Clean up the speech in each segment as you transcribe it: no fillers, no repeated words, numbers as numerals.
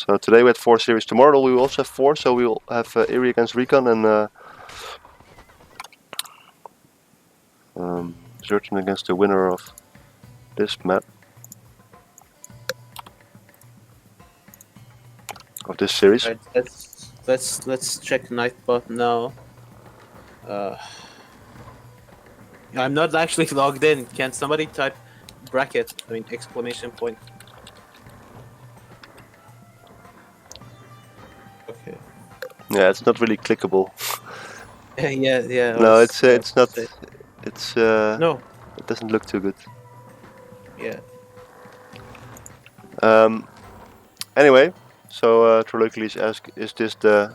So today we had 4 series. Tomorrow we will also have 4. So we will have Eerie against Recon and Zerton against the winner of this map. Of this series. Right, let's check Nightbot now. I'm not actually logged in. Can somebody type bracket? I mean exclamation point. Okay. Yeah, it's not really clickable. yeah. No, it's not. It's no. It doesn't look too good. Yeah. Anyway, so Troleucles asked, is this the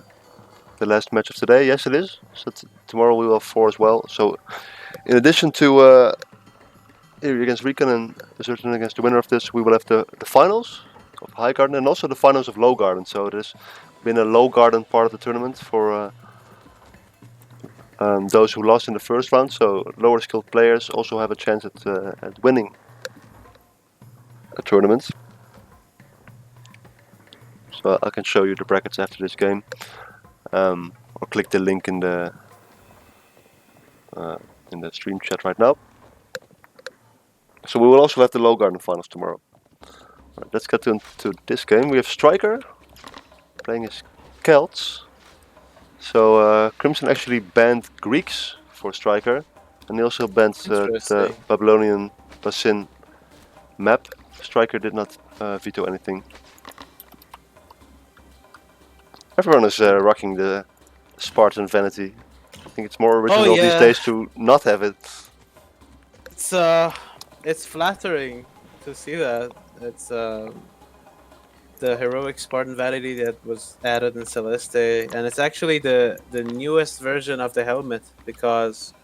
last match of today? Yes, it is. So tomorrow we will have 4 as well. So in addition to Eerie against Recon and Zerton against the winner of this, we will have the finals of High Garden and also the finals of Low Garden. So there's been a Low Garden part of the tournament for those who lost in the first round. So lower skilled players also have a chance at winning a tournament. So I can show you the brackets after this game, or click the link in the stream chat right now. So we will also have the Low Garden finals tomorrow. Right, let's get to this game. We have StriKeR playing his Celts. So Crimson actually banned Greeks for StriKeR, and they also banned the Babylonian Basin map. StriKeR did not veto anything. Everyone is rocking the Spartan vanity. I think it's more original these days to not have it. It's flattering to see that. It's the heroic Spartan vanity that was added in Celeste, and it's actually the newest version of the helmet, because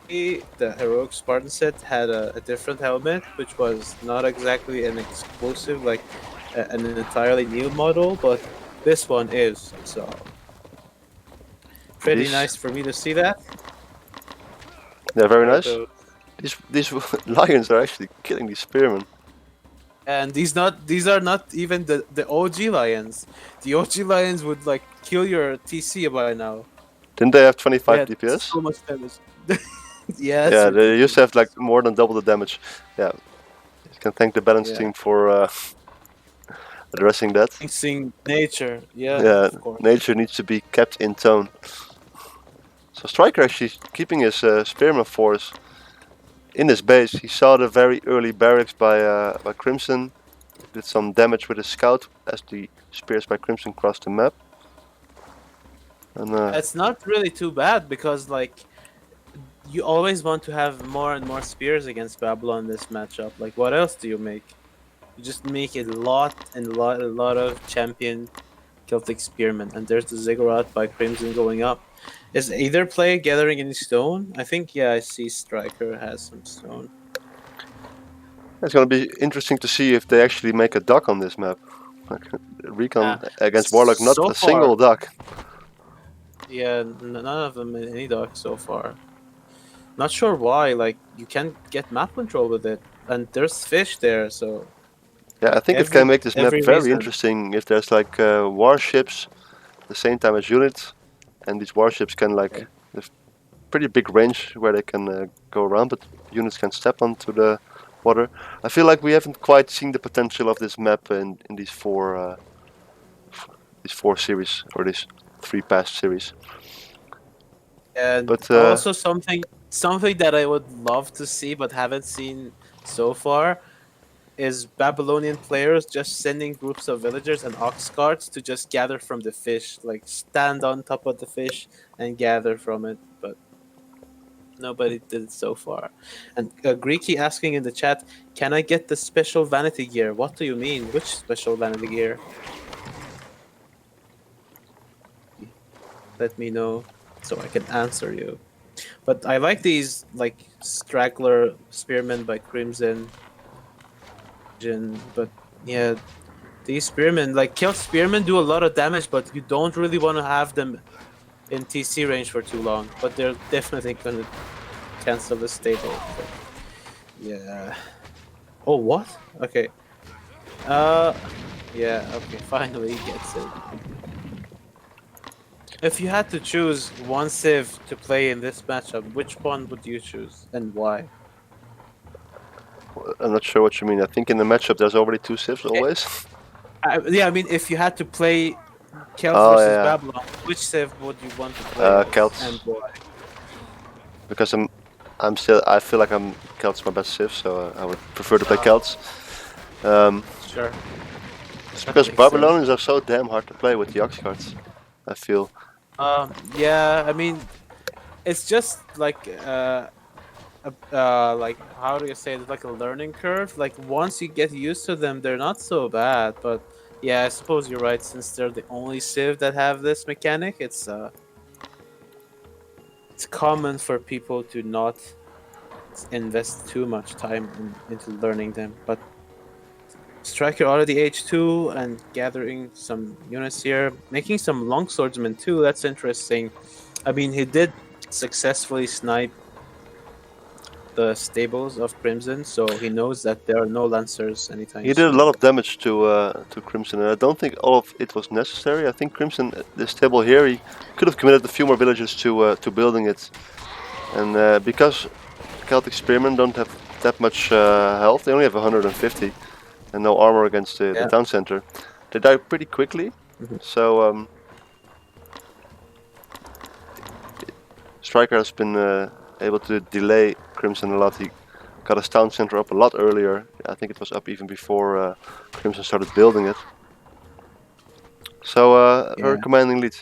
the heroic Spartan set had a different helmet, which was not exactly an exclusive, like an entirely new model, but this one is, so pretty nice for me to see that. Yeah, very nice. These lions are actually killing these spearmen. And these are not even the OG lions. The OG lions would like kill your TC by now. Didn't they have 25 DPS? So much damage. Yeah, they used to have like more than double the damage. Yeah, you can thank the balance team for addressing that. Fixing nature, yeah. Of course. Nature needs to be kept in tone. So StriKeR actually keeping his spearman force in his base. He saw the very early barracks by Crimson, did some damage with his scout as the spears by Crimson crossed the map. And it's not really too bad, because like you always want to have more and more spears against Babylon in this matchup. Like, what else do you make? You just make a lot of champion Celtic spearmen, and there's the Ziggurat by Crimson going up. Is either player gathering any stone? I think, yeah, I see StriKeR has some stone. It's going to be interesting to see if they actually make a dock on this map. Recon against Warlock, not a single dock. Yeah, none of them in any dock so far. Not sure why, like, you can't get map control with it, and there's fish there, so... Yeah, I think it can make this map very interesting if there's like warships at the same time as units, and these warships can like have pretty big range where they can go around, but units can step onto the water. I feel like we haven't quite seen the potential of this map in these four series, or these 3 past series. And also something that I would love to see but haven't seen so far is Babylonian players just sending groups of villagers and ox carts to just gather from the fish, like stand on top of the fish and gather from it, but nobody did it so far. And Greeky asking in the chat, can I get the special vanity gear? What do you mean? Which special vanity gear? Let me know so I can answer you. But I like these like straggler spearmen by Crimson. But yeah, these spearmen, like Celt spearmen, do a lot of damage, but you don't really want to have them in TC range for too long. But they're definitely gonna cancel the stable. But yeah. Oh, what? Okay. Yeah, okay, finally he gets it. If you had to choose one Civ to play in this matchup, which one would you choose and why? I'm not sure what you mean. I think in the matchup there's already 2 civs always. Yeah, I mean, if you had to play Celt Oh versus yeah, Babylon, which Civ would you want to play as and Celts. why? Because I feel like Celts my best civ, so I would prefer to play Celts. Sure, It's that because makes sense. Babylonians are so damn hard to play with the Ox cards. I feel. Yeah, I mean, it's just like how do you say it? It's like a learning curve. Like once you get used to them, they're not so bad. But yeah, I suppose you're right. Since they're the only Civ that have this mechanic, it's common for people to not invest too much time into learning them. But StriKeR already H2 and gathering some units here, making some longswordsmen too. That's interesting. I mean, he did successfully snipe the stables of Crimson, so he knows that there are no lancers anytime He did a soon. lot of damage to Crimson, and I don't think all of it was necessary. I think Crimson, this table here, he could have committed a few more villagers to building it, and because Celtic Spearmen don't have that much health, they only have 150 and no armor against the Yeah. town center. They die pretty quickly, Mhm. so StriKeR has been able to delay Crimson a lot. He got his town center up a lot earlier. I think it was up even before Crimson started building it. So very Yeah. commanding lead.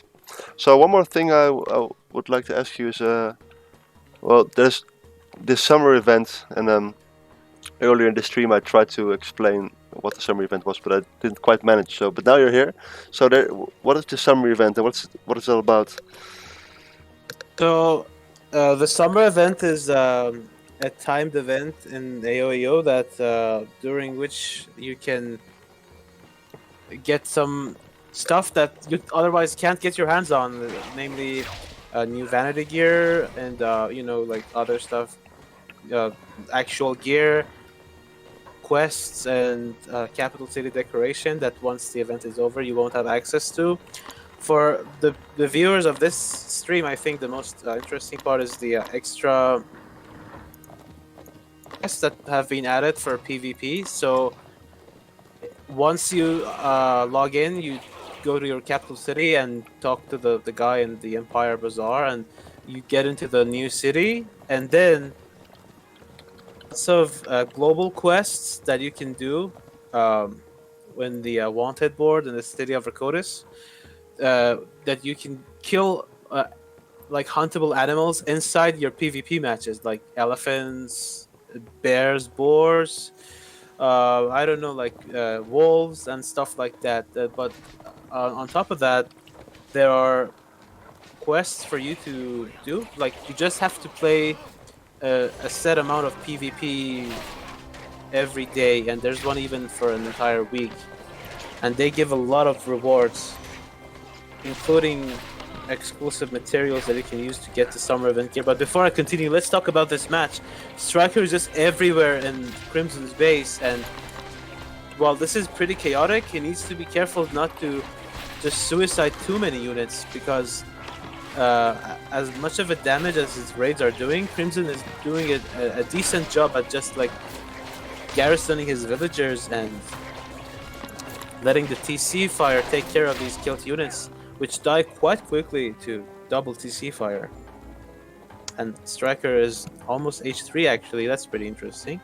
So one more thing I would like to ask you is, well, there's this summer event, and earlier in the stream I tried to explain what the summer event was, but I didn't quite manage. So, but now you're here. So there, what is the summer event, and what is it all about? So the summer event is a timed event in AOEO that during which you can get some stuff that you otherwise can't get your hands on, namely new vanity gear and like other stuff, uh, actual gear, quests, and capital city decoration that once the event is over you won't have access to. For the viewers of this stream, I think the most interesting part is the extra quests that have been added for PvP. So once you log in, you go to your capital city and talk to the guy in the Empire Bazaar, and you get into the new city, and then lots of global quests that you can do um, when the wanted board in the city of Rakotis, that you can kill like huntable animals inside your PvP matches, like elephants, bears, boars. I don't know, like wolves and stuff like that. But on top of that, there are quests for you to do. Like you just have to play a set amount of PvP every day, and there's one even for an entire week. And they give a lot of rewards, including exclusive materials that you can use to get the summer event gear. But before I continue, let's talk about this match. StriKeR is just everywhere in Crimson's base, and while this is pretty chaotic, he needs to be careful not to just suicide too many units, because as much of a damage as his raids are doing, Crimson is doing a decent job at just like garrisoning his villagers and letting the TC fire take care of these killed units, which die quite quickly to double TC fire. And StriKeR is almost H3 actually. That's pretty interesting.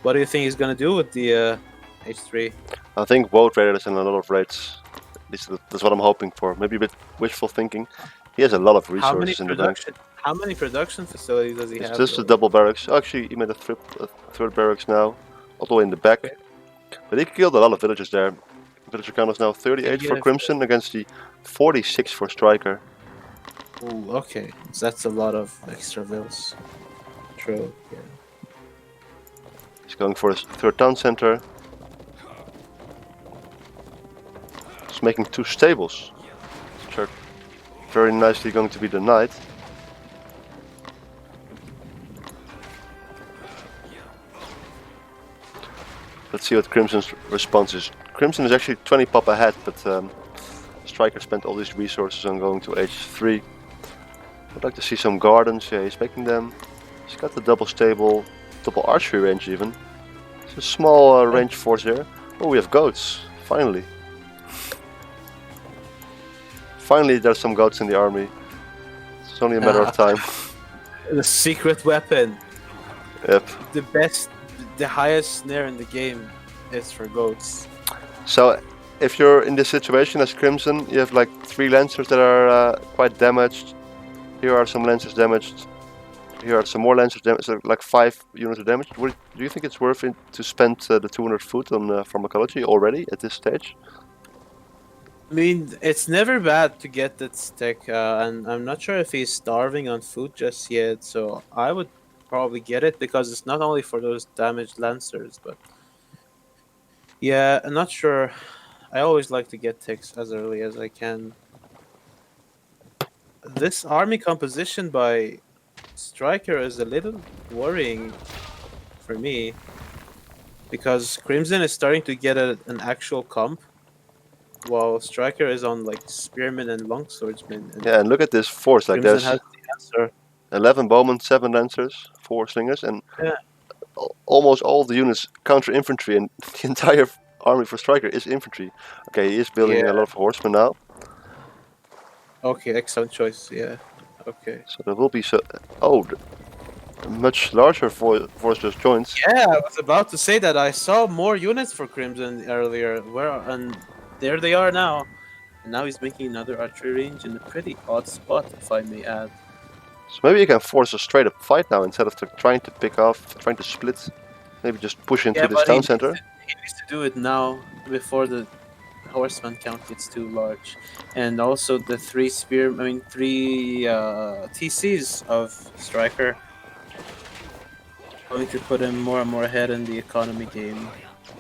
What do you think he's gonna do with the H3? I think both raiders and a lot of raids. That's what I'm hoping for. Maybe a bit wishful thinking. He has a lot of resources in the bank. How many production facilities does he It's have? just a Though? double barracks. Actually, he made a third barracks now, all the way in the back. Okay. But he killed a lot of villagers there. Villager count is now 38 for Yeah. Crimson against the 46 for StriKeR. Ooh, okay. So that's a lot of extra vills. True. Yeah. He's going for his third town center. He's making 2 stables, which are very nicely going to be denied. Let's see what Crimson's response is. Crimson is actually 20 pop ahead, but StriKeR spent all these resources on going to H3. I'd like to see some gardens. Yeah, he's making them. He's got the double stable, double archery range even. It's a small range force there. Oh, we have goats. Finally. Finally, there's some goats in the army. It's only a matter of time. The secret weapon. Yep. The highest snare in the game is for goats. So, if you're in this situation as Crimson, you have like 3 lancers that are quite damaged. Here are some lancers damaged. Here are some more lancers damaged. So like 5 units of damage. Do you think it's worth it to spend the 200 food on pharmacology already at this stage? I mean, it's never bad to get that stick, and I'm not sure if he's starving on food just yet, so I would probably get it because it's not only for those damaged lancers, but yeah, I'm not sure. I always like to get ticks as early as I can. This army composition by StriKeR is a little worrying for me because Crimson is starting to get an actual comp, while StriKeR is on like spearmen and longswordsmen. And yeah, and look at this force. Like Crimson there's has the answer. 11 bowmen, 7 lancers, 4 slingers, and almost all the units counter infantry, and the entire army for StriKeR is infantry. Okay, he is building a lot of horsemen now. Okay, excellent choice. Yeah. Okay. So there will be much larger force just joins. Yeah, I was about to say that I saw more units for Crimson earlier. And there they are now. And now he's making another archery range in a pretty odd spot, if I may add. So maybe you can force a straight up fight now instead of trying to pick off, trying to split. Maybe just push into this town center. He needs to do it now before the horseman count gets too large, and also the 3 TCs of StriKeR going to put him more and more ahead in the economy game.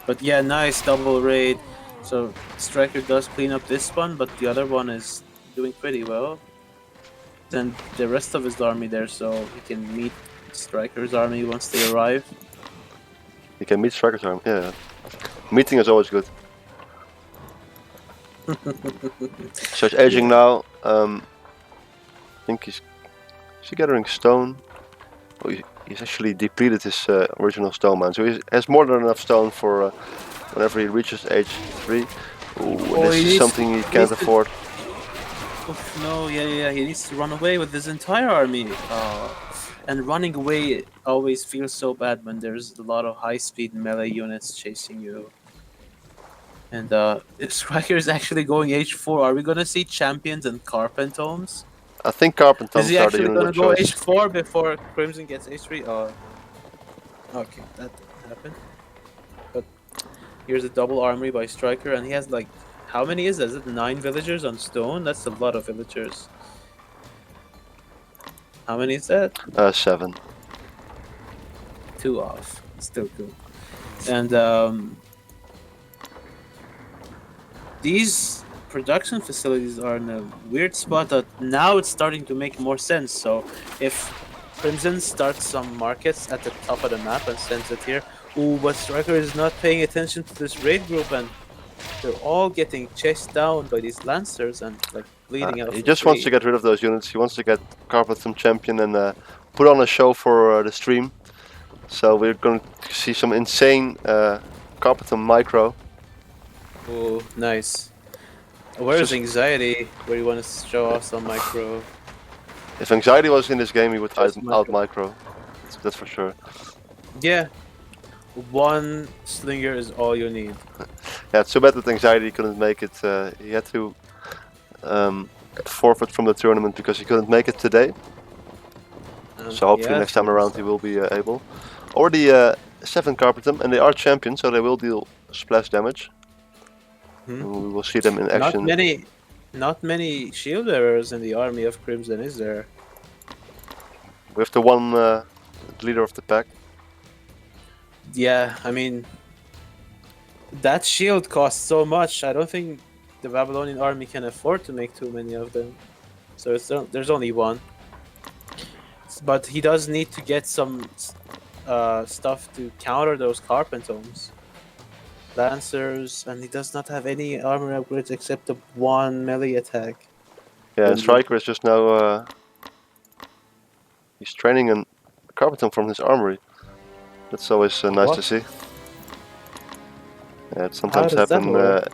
But yeah, nice double raid. So StriKeR does clean up this one, but the other one is doing pretty well. Then the rest of his army there, so he can meet StriKeR's army once they arrive. You can meet StriKeR's army. Yeah, meeting is always good. So it's aging now. I think he's gathering stone. Oh, he's actually depleted his original stone mine, so he has more than enough stone for whenever he reaches age 3. Ooh, this is something he can't afford. Oof, no, yeah, he needs to run away with his entire army. And running away always feels so bad when there's a lot of high-speed melee units chasing you. And StriKeR is actually going H4. Are we gonna see champions and carpentomes? I think carpentomes are the unit of choice. Is he actually gonna go H4 before Crimson gets H3? Oh, okay, that didn't happen. But here's a double armory by StriKeR, and he has like, how many is that? Is it 9 villagers on stone? That's a lot of villagers. How many is that? 7. 2 off. Still good. And these production facilities are in a weird spot that now it's starting to make more sense. So if Crimson starts some markets at the top of the map and sends it here, ooh, but StriKeR is not paying attention to this raid group, and they're all getting chased down by these lancers and like bleeding out. He just wants to get rid of those units. He wants to get Carpentum champion and put on a show for the stream. So we're going to see some insane Carpentum micro. Oh, nice. Where's Anxiety, where you want to show off some micro? If Anxiety was in this game, he would out micro. That's for sure. Yeah. 1 slinger is all you need. Yeah, it's too bad that Anxiety couldn't make it. He had to forfeit from the tournament because he couldn't make it today. So hopefully next time around he will be able. Already 7 Carpentum, and they are champions, so they will deal splash damage. We will see them in action. Not many shield bearers in the army of Crimson, is there? We have the one leader of the pack. Yeah, I mean, that shield costs so much. I don't think the Babylonian army can afford to make too many of them. So there's only one. But he does need to get some stuff to counter those Carpentomes. Lancers, and he does not have any armor upgrades except the one melee attack. Yeah, and StriKeR is just now he's training a Carpenton from his armory. That's always nice to see. Yeah, it sometimes happens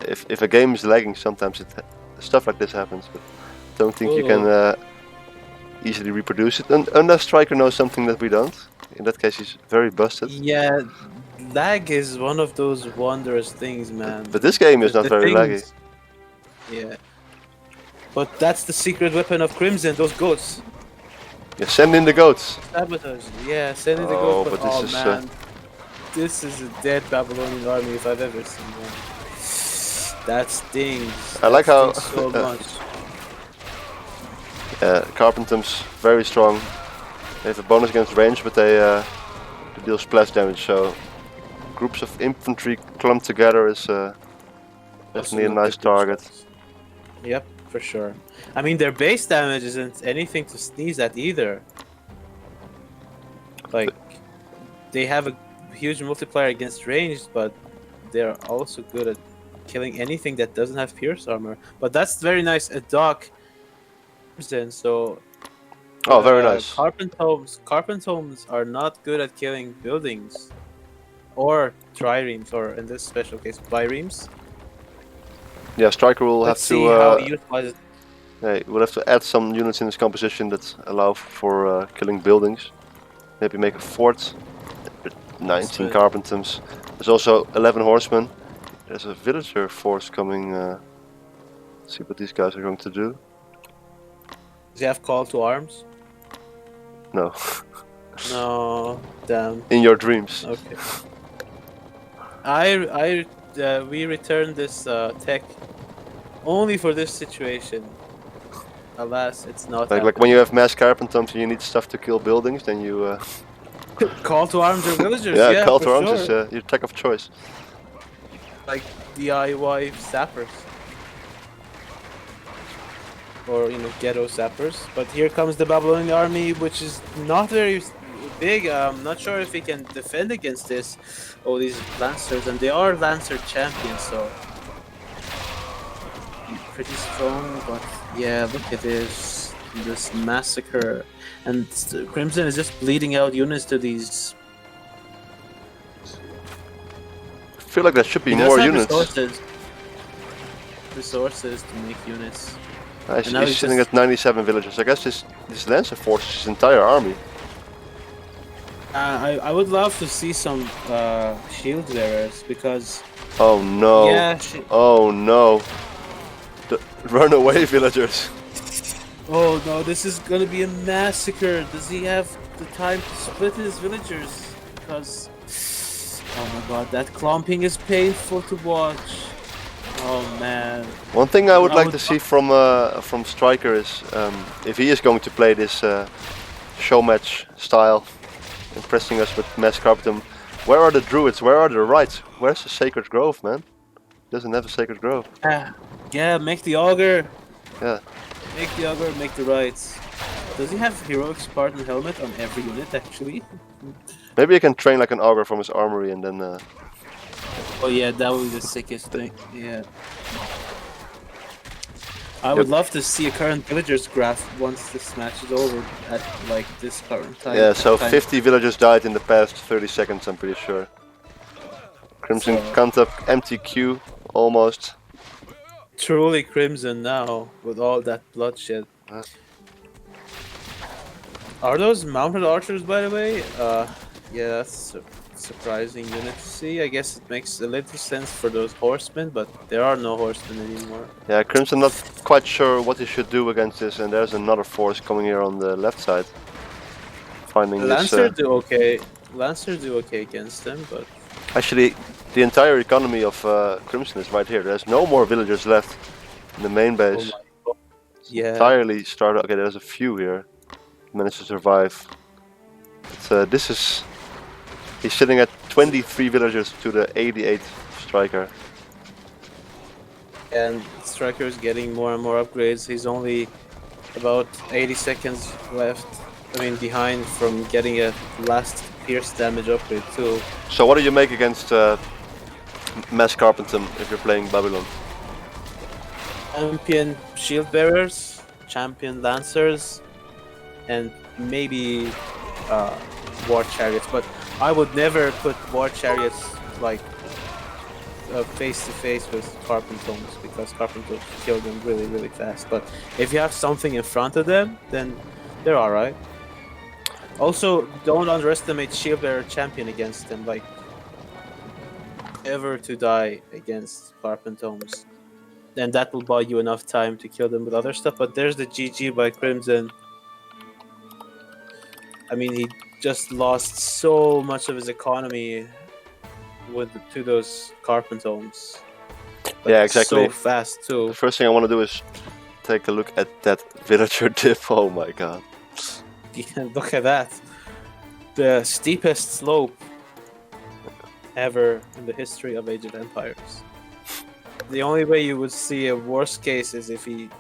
if a game is lagging. Sometimes stuff like this happens, but I don't think you can easily reproduce it unless StriKeR knows something that we don't. In that case, he's very busted. Yeah, lag is one of those wondrous things, man. But this game is not very laggy. Yeah. But that's the secret weapon of Crimson, those goats. Yeah, send in the goats. Sabotage. Yeah, send in the goats. But this is, man, this is a dead Babylonian army if I've ever seen one. That stings. I like how so much. Carpentum's very strong. They have a bonus against range, but they deal splash damage. So groups of infantry clumped together is definitely a nice target. Yep, for sure. I mean, their base damage isn't anything to sneeze at either. Like, they have a huge multiplier against ranged, but they're also good at killing anything that doesn't have pierce armor. But that's very nice. A dock. So. Oh, very nice. Carpentomes are not good at killing buildings, or triremes, or in this special case, biremes. Yeah, StriKeR will Let's have see to. How he utilizes. Yeah, we'll have to add some units in his composition that allow for killing buildings. Maybe make a fort. 19 Carpentums. There's also 11 horsemen. There's a villager force coming. See what these guys are going to do. Does he have call to arms? No. No, damn. In your dreams. Okay. We returned this tech only for this situation. Alas, it's not. Like when you have mass Carpentums and you need stuff to kill buildings, then you. Call to arms your villagers. Yeah, call to arms is your tech of choice. Like DIY sappers. Or, you know, ghetto sappers. But here comes the Babylonian army, which is not very big. I'm not sure if he can defend against this. Oh, these lancers, and they are lancer champions, so pretty strong. But yeah, look at this massacre, and Crimson is just bleeding out units to these. I feel like there should be more units. Resources to make units. He's sitting at 97 villagers. I guess this Lancer force is his entire army. I would love to see some shield bearers because. Oh no! Yeah. Oh no! Run away, villagers! Oh no! This is gonna be a massacre. Does he have the time to split his villagers? Because. Oh my god, that clumping is painful to watch. Oh man. One thing I would like to see from StriKeR is if he is going to play this show match style, impressing us with mass Carpentum. Where are the druids? Where are the rites? Where's the sacred grove, man? He doesn't have a sacred grove. Yeah, make the augur. Yeah. Make the augur, make the rites. Does he have heroic Spartan helmet on every unit actually? Maybe he can train like an augur from his armory and then. Oh yeah, that would be the sickest thing. Yeah. I would love to see a current villagers graph once this match is over at like this current time. Yeah, so 50 villagers died in the past 30 seconds, I'm pretty sure. CrimsonCantab empty queue, almost. Truly Crimson now, with all that bloodshed. Are those mounted archers, by the way? Yeah, that's a surprising unit to see. I guess it makes a little sense for those horsemen, but there are no horsemen anymore. Yeah, Crimson not quite sure what he should do against this, and there's another force coming here on the left side. Finding Lancer do okay. Lancer do okay against them, but actually, the entire economy of Crimson is right here. There's no more villagers left in the main base. Oh yeah, entirely started. Okay, there's a few here. Managed to survive. But, this is. He's sitting at 23 villagers to the 88 StriKeR. And StriKeR is getting more and more upgrades. He's only about 80 seconds left. I mean, behind from getting a last pierce damage upgrade too. So what do you make against mass carpenter if you're playing Babylon. Champion shield bearers, champion lancers, and maybe war chariots. But I would never put war chariots like face to face with carpentones because carpentones kill them really, really fast. But if you have something in front of them, then they're all right. Also, don't underestimate shield bearer champion against them. Like, ever to die against carpentones, then that will buy you enough time to kill them with other stuff. But there's the GG by Crimson. I mean, he just lost so much of his economy to those carpentones. Like, yeah, exactly. So fast too. The first thing I want to do is take a look at that villager dip. Oh my god. Yeah, look at that. The steepest slope ever in the history of Age of Empires. The only way you would see a worst case is if he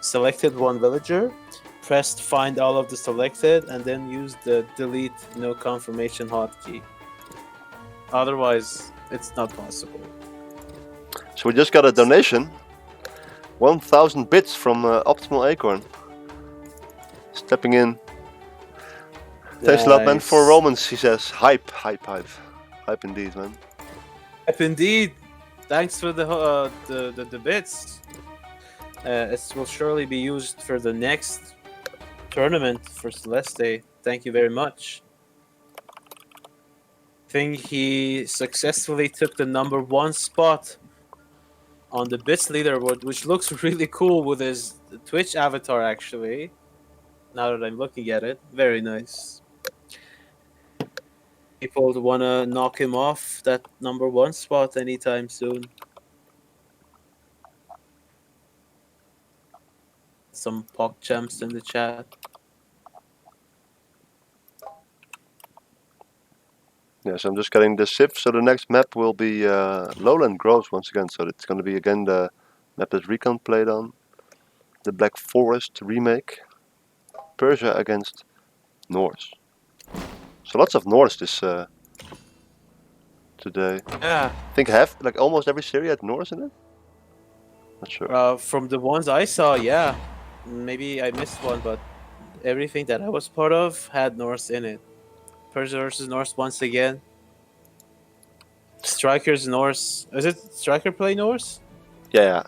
selected one villager, pressed find all of the selected, and then used the delete no confirmation hotkey. Otherwise, it's not possible. So we just got a donation. 1,000 bits from Optimal Acorn. Stepping in. Thanks a lot, man. For Romans, he says. Hype, hype, hype. Hype indeed, man. Hype indeed. Thanks for the bits. It will surely be used for the next tournament for Celeste. Thank you very much. I think he successfully took the #1 spot on the bits leaderboard, which looks really cool with his Twitch avatar, actually. Now that I'm looking at it, very nice. People want to knock him off that #1 spot anytime soon. Some POC champs in the chat. Yes, I'm just getting the SIP, so the next map will be Lowland Groves once again. So it's going to be again the map that Recon played on. The Black Forest remake. Persia against Norse. So lots of Norse this today. Yeah. I think almost every series had Norse in it. Not sure. From the ones I saw, yeah. Maybe I missed one, but everything that I was part of had Norse in it. Persia versus Norse once again. StriKeR's Norse. Is it StriKeR play Norse? Yeah.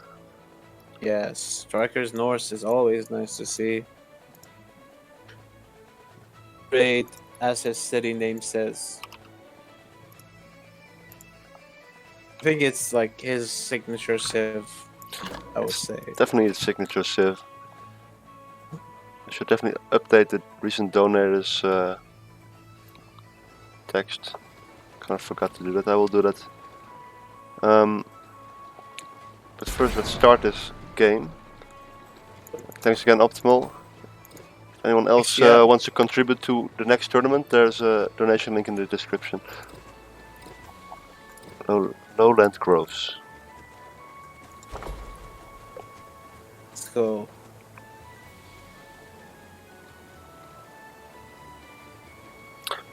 Yes, StriKeR's Norse is always nice to see. Great, as his city name says. I think it's like his signature civ, I would say. Definitely his signature civ. I should definitely update the recent donators text. Kind of forgot to do that. I will do that. But first, let's start this game. Thanks again, Optimal. If anyone else wants to contribute to the next tournament, there's a donation link in the description. Lowland Groves. Let's go.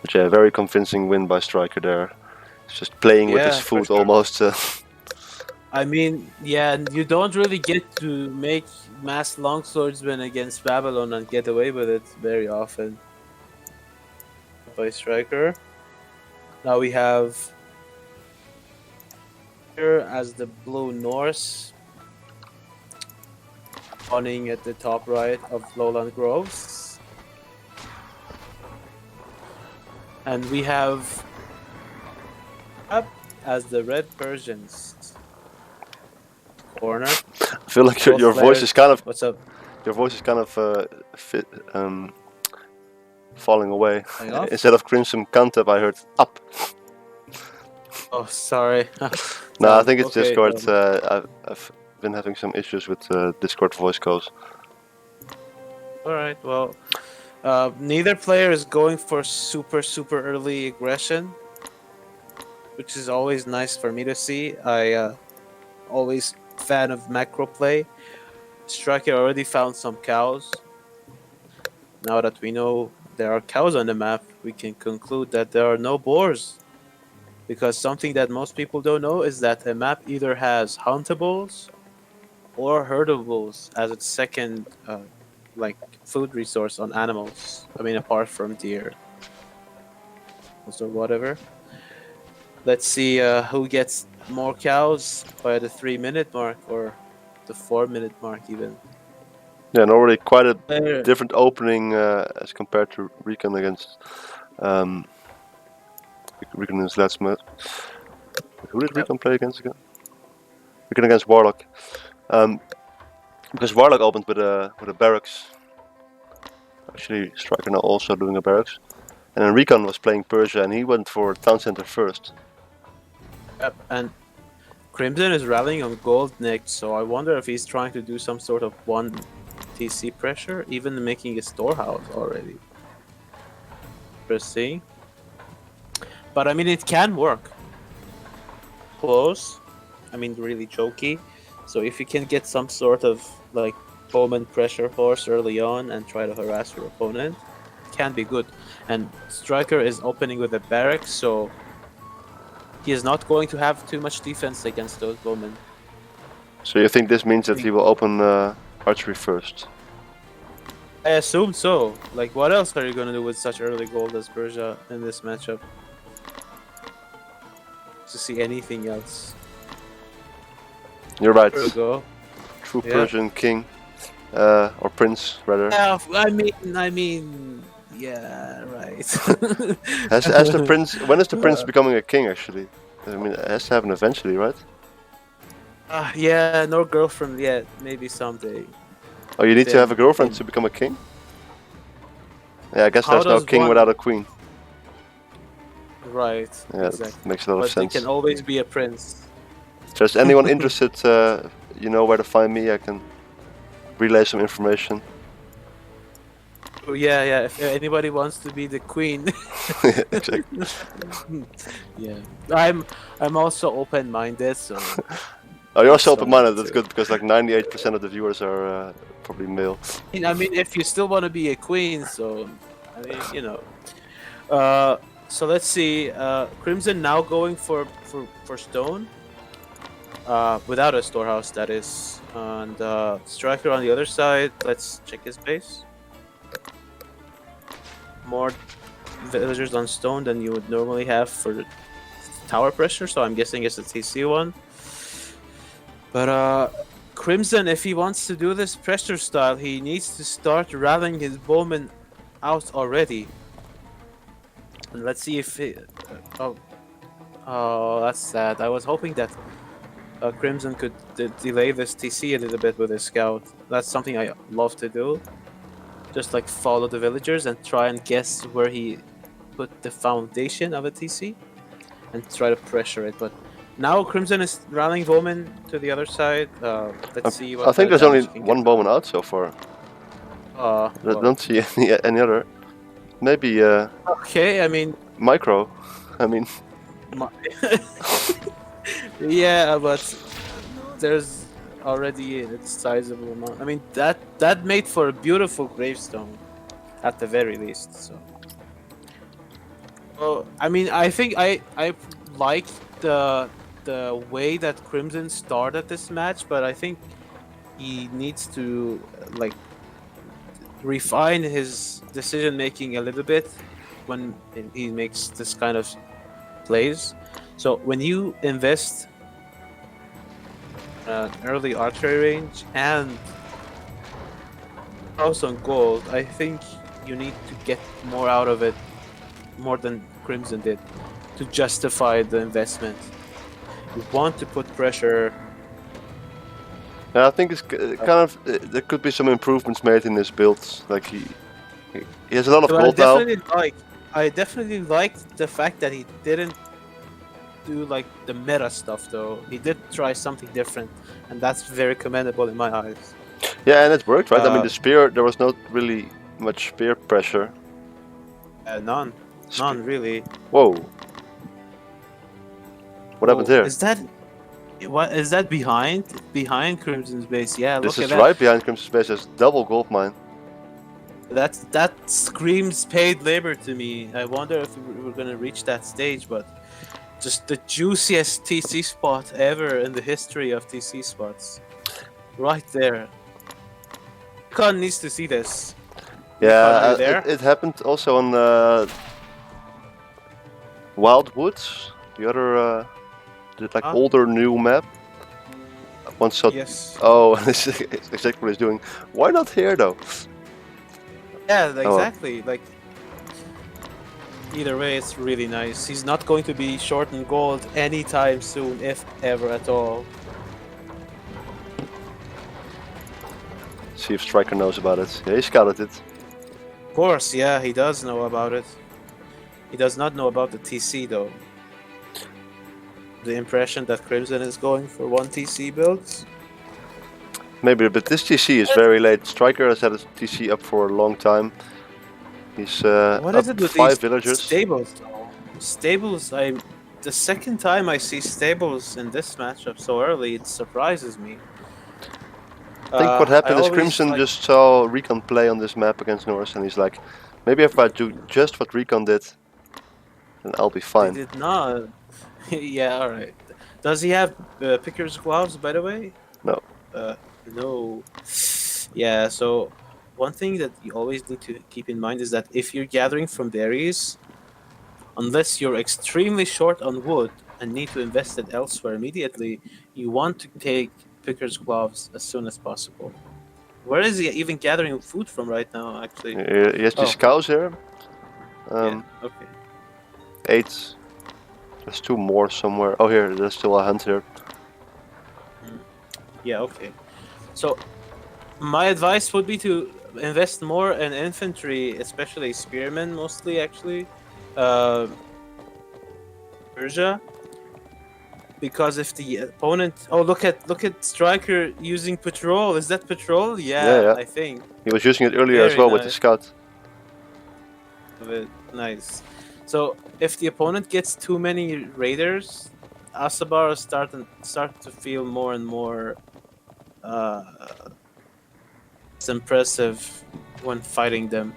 But yeah, very convincing win by StriKeR there. He's just playing with his foot almost. I mean, yeah, you don't really get to make mass longswordsmen against Babylon and get away with it very often. By StriKeR. Now we have here as the blue Norse spawning at the top right of Lowland Groves. And we have up as the red Persians. Corner. I feel like your voice is kind of. What's up? Your voice is kind of falling away. Instead of CrimsonCantab, I heard up. Oh, sorry. No, I think it's Discord. I've been having some issues with Discord voice calls. Alright, well, neither player is going for super early aggression, which is always nice for me to see. I always fan of macro play. StriKeR already found some cows. Now that we know there are cows on the map, we can conclude that there are no boars. because something that most people don't know is that a map either has huntables or herdables as its second like food resource on animals. I mean, apart from deer or whatever. Let's see who gets more cows by the 3-minute mark or the 4-minute mark even. Yeah, and already quite a different opening as compared to Recon against Recon in his last match. Who did Recon play against again? Recon against Warlock. Because Warlock opened with a barracks. Actually, StriKeR now also doing a barracks. And then Recon was playing Persia and he went for town center first. Yep, and Crimson is rallying on gold next, so I wonder if he's trying to do some sort of 1 TC pressure, even making a storehouse already. Interesting. But I mean, it can work. Close. I mean, really choky. So if you can get some sort of like bowman pressure horse early on and try to harass your opponent, it can be good. And StriKeR is opening with a barracks, so he is not going to have too much defense against those bowmen. So you think this means that he will open archery first? I assume so. Like, what else are you going to do with such early gold as Persia in this matchup? To see anything else. You're right. There we go. True Persian king. Or prince, rather. I mean, yeah, right. has the prince? When is the prince becoming a king? Actually, I mean, it has to happen eventually, right? Yeah, no girlfriend yet. Maybe someday. Oh, you need to have a girlfriend to become a king? Yeah, I guess there's no king without a queen. Right. Yeah, exactly. That makes a lot of sense. But you can always be a prince. If there's anyone interested, you know where to find me. I can relay some information. Oh, yeah. If anybody wants to be the queen. Exactly. Yeah. I'm also open-minded, so. Oh, you're also open-minded. That's good because like 98% of the viewers are probably male. I mean, if you still want to be a queen, so I mean, you know. So let's see. Crimson now going for stone. Without a storehouse, that is. And StriKeR on the other side. Let's check his base. More villagers on stone than you would normally have for tower pressure, so I'm guessing it's a TC one. But Crimson, if he wants to do this pressure style, he needs to start rallying his bowmen out already. And let's see if he... oh, that's sad. I was hoping that Crimson could delay this TC a little bit with his scout. That's something I love to do. Just like follow the villagers and try and guess where he put the foundation of a TC and try to pressure it. But now Crimson is rallying bowman to the other side. Let's see what I think there's only one bowman out so far. I don't see any other. Maybe okay, I mean micro. I mean yeah, but there's already a sizable amount. I mean that made for a beautiful gravestone at the very least. So I mean, I think I like the way that Crimson started this match, but I think he needs to like refine his decision making a little bit when he makes this kind of plays. So when you invest early archery range and house on gold, I think you need to get more out of it, more than Crimson did, to justify the investment. You want to put pressure. Yeah, I think it's kind of there could be some improvements made in his builds. Like he has a lot of gold now. I definitely liked the fact that he didn't do like the meta stuff though. He did try something different, and that's very commendable in my eyes. Yeah, and it worked, right? I mean, the spear, there was not really much spear pressure. None really. Whoa. What happened here? Is that behind Crimson's base? Yeah, this look is at that. Right behind Crimson's base. There's double gold mine. That screams paid labor to me. I wonder if we're gonna reach that stage, but Just the juiciest TC spot ever in the history of TC spots. Right there. Recon needs to see this. Recon, are you there? It happened also on Wildwoods, the other older new map. One shot. Yes. Oh, this is exactly what he's doing. Why not here though? Yeah, exactly. Like, either way, it's really nice. He's not going to be short in gold anytime soon, if ever at all. See if StriKeR knows about it. Yeah, he scouted it. Of course, yeah, he does know about it. He does not know about the TC though. The impression that Crimson is going for 1 TC builds. Maybe, but this TC is very late. StriKeR has had his TC up for a long time. He's what is up it with 5 these villagers. Stables though? Stables, the second time I see Stables in this matchup so early, it surprises me. I think what happened is Crimson just saw Recon play on this map against Norse, and he's like, maybe if I do just what Recon did, then I'll be fine. They did not. Yeah, alright. Does he have picker's gloves, by the way? No. No. Yeah, so one thing that you always need to keep in mind is that if you're gathering from berries, unless you're extremely short on wood and need to invest it elsewhere immediately, you want to take picker's gloves as soon as possible. Where is he even gathering food from right now, actually? He has these cows here. Yeah, okay. 8. There's 2 more somewhere. Oh, here, there's still a hunt here. Yeah, okay. So, my advice would be to invest more in infantry, especially spearmen, mostly actually. Persia. Because if the opponent, look at StriKeR using patrol. Is that patrol? Yeah, I think he was using it earlier as well with the scout. Nice. So if the opponent gets too many raiders, Asabar start to feel more and more impressive when fighting them.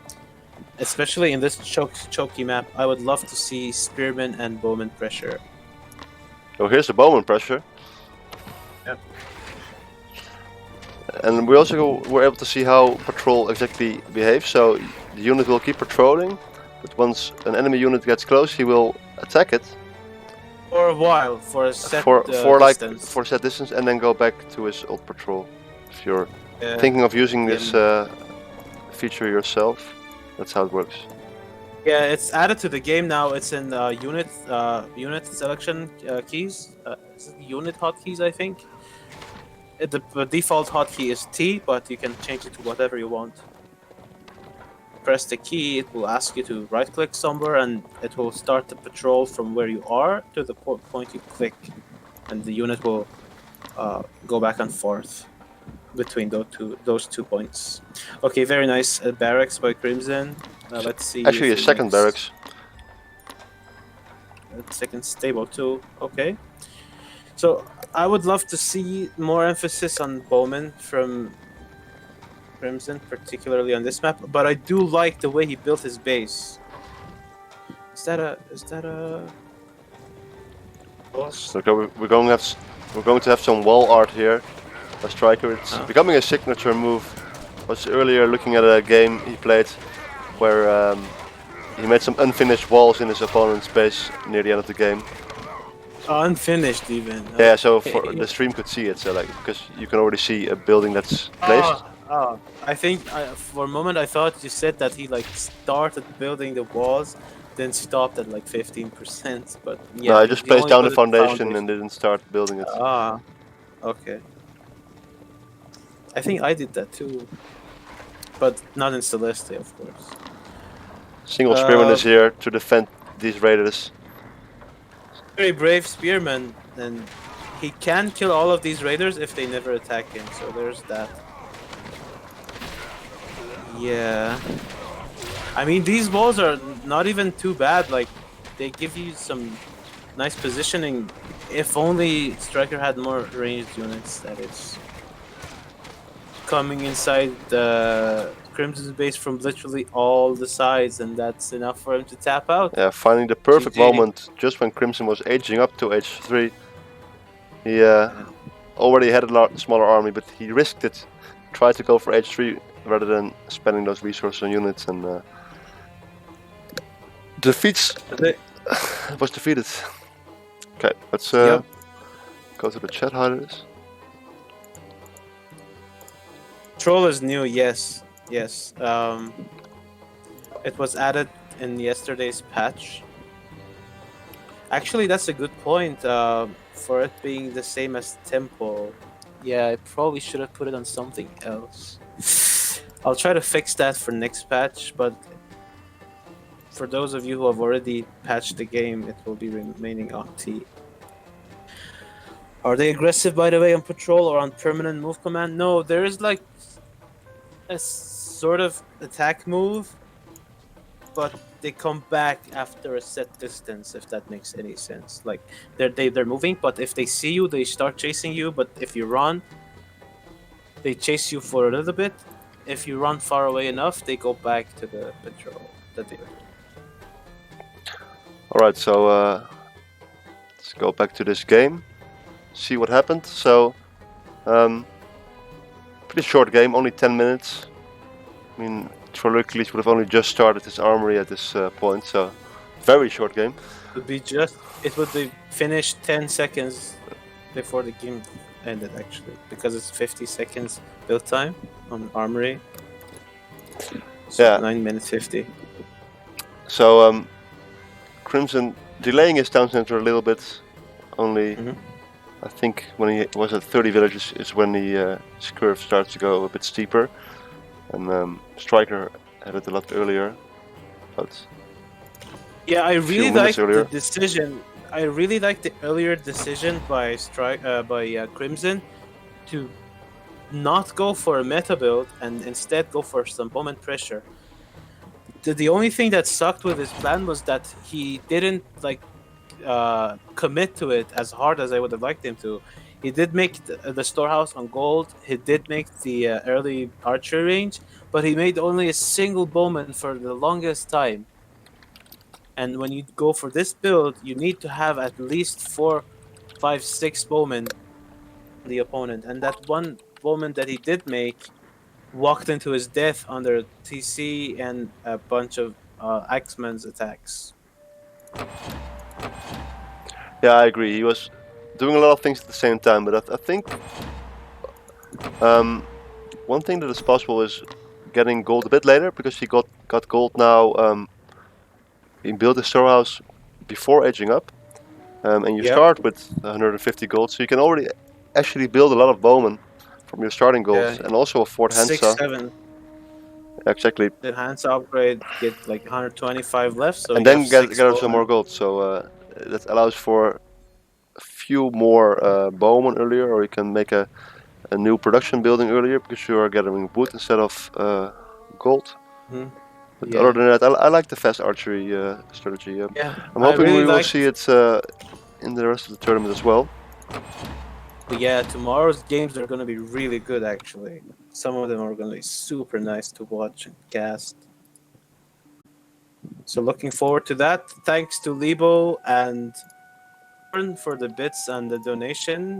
Especially in this choky map, I would love to see spearmen and bowman pressure. Oh, here's the bowman pressure. Yep. And we also were able to see how patrol exactly behaves. So the unit will keep patrolling, but once an enemy unit gets close, he will attack it. For a while, for a set distance. For a set distance, and then go back to his old patrol. If you're thinking of using this feature yourself, that's how it works. Yeah, it's added to the game now. It's in unit selection keys. Unit hotkeys, I think. The default hotkey is T, but you can change it to whatever you want. Press the key, it will ask you to right-click somewhere, and it will start the patrol from where you are to the point you click, and the unit will go back and forth between those two points. Okay, very nice. Barracks by Crimson. Let's see. Actually, a second barracks. Second stable too. Okay. So I would love to see more emphasis on bowmen from Crimson, particularly on this map. But I do like the way he built his base. Is that a? So we're going to have some wall art here. A StriKeR. It's becoming a signature move. I was earlier looking at a game he played where he made some unfinished walls in his opponent's base near the end of the game. Unfinished even. Yeah, so for the stream could see it, so like because you can already see a building that's placed. I think for a moment I thought you said that he like started building the walls, then stopped at like 15%. But yeah, no, I just placed down the foundation and didn't start building it. Okay. I think I did that too, but not in Celeste, of course. Single spearman is here to defend these raiders. Very brave spearman, and he can kill all of these raiders if they never attack him, so there's that. Yeah. I mean, these walls are not even too bad, like, they give you some nice positioning. If only StriKeR had more ranged units, that is. Coming inside the Crimson's base from literally all the sides, and that's enough for him to tap out. Yeah, finding the perfect GG. moment just when Crimson was aging up to H3. He already had a smaller army, but he risked it. Tried to go for H3 rather than spending those resources on units, and defeats was defeated. Okay, let's go to the chat hiders. Troll is new, yes. Yes. It was added in yesterday's patch. Actually, that's a good point. For it being the same as Temple. Yeah, I probably should have put it on something else. I'll try to fix that for next patch, but for those of you who have already patched the game, it will be remaining on T. Are they aggressive, by the way, on patrol or on permanent move command? No, there is like a sort of attack move, but they come back after a set distance, if that makes any sense. Like they're moving, but if they see you, they start chasing you. But if you run, they chase you for a little bit. If you run far away enough, they go back to the patrol that they were doing. Alright, so let's go back to this game, see what happened. So, pretty short game, only 10 minutes. I mean, Trollurcules would have only just started his armory at this point, so very short game. It would be finished 10 seconds before the game ended, actually, because it's 50 seconds build time on armory. So yeah, 9 minutes 50. So Crimson delaying his town center a little bit. Only, I think when he was at 30 villages is when the curve starts to go a bit steeper. And StriKeR had it a lot earlier. But yeah, I really like the decision. I really like the earlier decision by Crimson to not go for a meta build and instead go for some moment pressure. The only thing that sucked with his plan was that he didn't commit to it as hard as I would have liked him to. He did make the storehouse on gold. He did make the early archery range, but he made only a single bowman for the longest time. And when you go for this build, you need to have at least 4, 5, 6 bowmen on the opponent. And that one bowman that he did make walked into his death under TC and a bunch of Axeman's attacks. Yeah, I agree. He was doing a lot of things at the same time, but I think one thing that is possible is getting gold a bit later, because he got gold now. He built his storehouse before aging up, and you start with 150 gold, so you can already actually build a lot of bowmen from your starting gold, and also a Fort Hansa. 6, 7. Exactly. The Hansa upgrade get like 125 left, so and then get some more gold. So that allows for a few more bowmen earlier, or you can make a new production building earlier because you are gathering wood instead of gold. But other than that, I like the fast archery strategy. I'm hoping we will see it in the rest of the tournament as well. But yeah, tomorrow's games are going to be really good, actually. Some of them are going to be super nice to watch and cast. So looking forward to that. Thanks to Lebo and for the bits and the donation.